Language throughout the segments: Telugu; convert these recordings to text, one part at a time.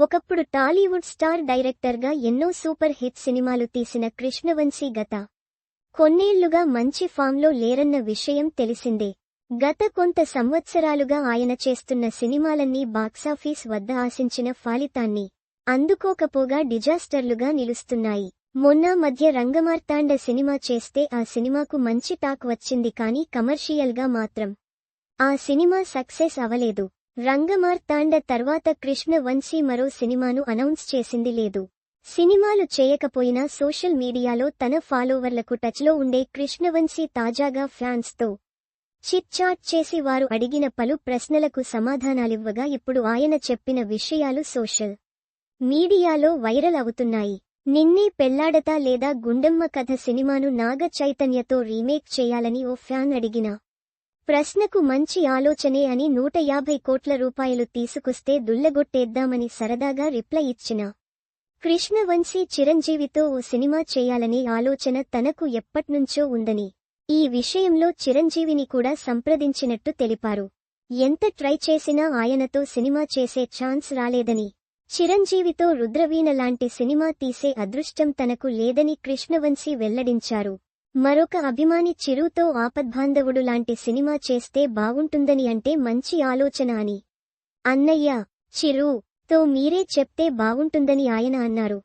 ఒకప్పుడు టాలీవుడ్ స్టార్ డైరెక్టర్గా ఎన్నో సూపర్ హిట్ సినిమాలు తీసిన కృష్ణవంశీ గత కొన్నేళ్లుగా మంచి ఫామ్లో లేరన్న విషయం తెలిసిందే. గత కొంత సంవత్సరాలుగా ఆయన చేస్తున్న సినిమాలన్నీ బాక్సాఫీస్ వద్ద ఆశించిన ఫలితాన్ని అందుకోకపోగా డిజాస్టర్లుగా నిలుస్తున్నాయి. మొన్న మధ్య రంగమార్తాండ సినిమా చేస్తే ఆ సినిమాకు మంచి టాక్ వచ్చింది, కానీ కమర్షియల్గా మాత్రం ఆ సినిమా సక్సెస్ అవలేదు. రంగమార్తాండ తర్వాత కృష్ణవంశీ మరో సినిమాను అనౌన్స్ చేసింది లేదు. సినిమాలు చేయకపోయినా సోషల్ మీడియాలో తన ఫాలోవర్లకు టచ్లో ఉండే కృష్ణవంశీ తాజాగా ఫ్యాన్స్తో చిట్ చాట్ చేసి వారు అడిగిన పలు ప్రశ్నలకు సమాధానాలివ్వగా ఇప్పుడు ఆయన చెప్పిన విషయాలు సోషల్ మీడియాలో వైరల్ అవుతున్నాయి. నిన్నే పెళ్లాడతా లేదా గుండమ్మ కథ సినిమాను నాగ చైతన్యతో రీమేక్ చేయాలని ఓ ఫ్యాన్ అడిగిన ప్రశ్నకు మంచి ఆలోచనే అని 150 కోట్ల రూపాయలు తీసుకొస్తే దుల్లగొట్టేద్దామని సరదాగా రిప్లై ఇచ్చిన కృష్ణవంశీ చిరంజీవితో ఓ సినిమా చేయాలనే ఆలోచన తనకు ఎప్పట్నుంచో ఉందని, ఈ విషయంలో చిరంజీవిని కూడా సంప్రదించినట్టు తెలిపారు. ఎంత ట్రై చేసినా ఆయనతో సినిమా చేసే ఛాన్స్ రాలేదని, చిరంజీవితో రుద్రవీణ లాంటి సినిమా తీసే అదృష్టం తనకు లేదని కృష్ణవంశీ వెల్లడించారు. మరొక అభిమాని చిరుతో ఆపద్బాంధవుడు లాంటి సినిమా చేస్తే బాగుంటుందని అంటే మంచి ఆలోచన అని, అన్నయ్య చిరు తో మీరే చెప్తే బాగుంటుందని ఆయన అన్నారు.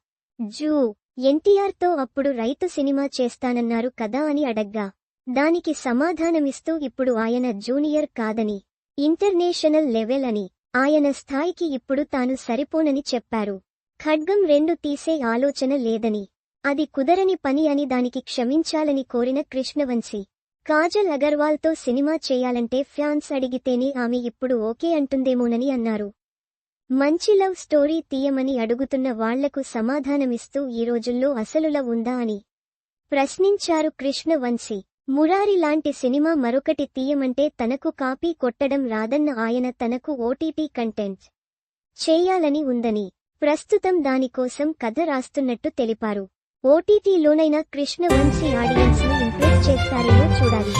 ఎన్టీఆర్తో అప్పుడు రైతు సినిమా చేస్తానన్నారు కదా అని అడగ్గా దానికి సమాధానమిస్తూ ఇప్పుడు ఆయన జూనియర్ కాదని, ఇంటర్నేషనల్ లెవెల్ అని, ఆయన స్థాయికి ఇప్పుడు తాను సరిపోనని చెప్పారు. ఖడ్గం 2 తీసే ఆలోచన లేదని, అది కుదరని పని అని దానికి క్షమించాలని కోరిన కృష్ణవంశీ, కాజల్ అగర్వాల్తో సినిమా చేయాలంటే ఫ్యాన్స్ అడిగితేనే ఆమె ఇప్పుడు ఓకే అంటుందేమోనని అన్నారు. మంచి లవ్ స్టోరీ తీయమని అడుగుతున్న వాళ్లకు సమాధానమిస్తూ ఈ రోజుల్లో అసలు లవ్ ఉందా అని ప్రశ్నించారు కృష్ణవంశీ. మురారి లాంటి సినిమా మరొకటి తీయమంటే తనకు కాపీ కొట్టడం రాదన్న ఆయన తనకు ఓటీటీ కంటెంట్ చేయాలని ఉందని, ప్రస్తుతం దానికోసం కథ రాస్తున్నట్టు తెలిపారు. ఓటీటీలోనైనా కృష్ణవంశీ ఆడియన్స్ ను ఇంప్రెస్ చేస్తారేమో చూడాలి.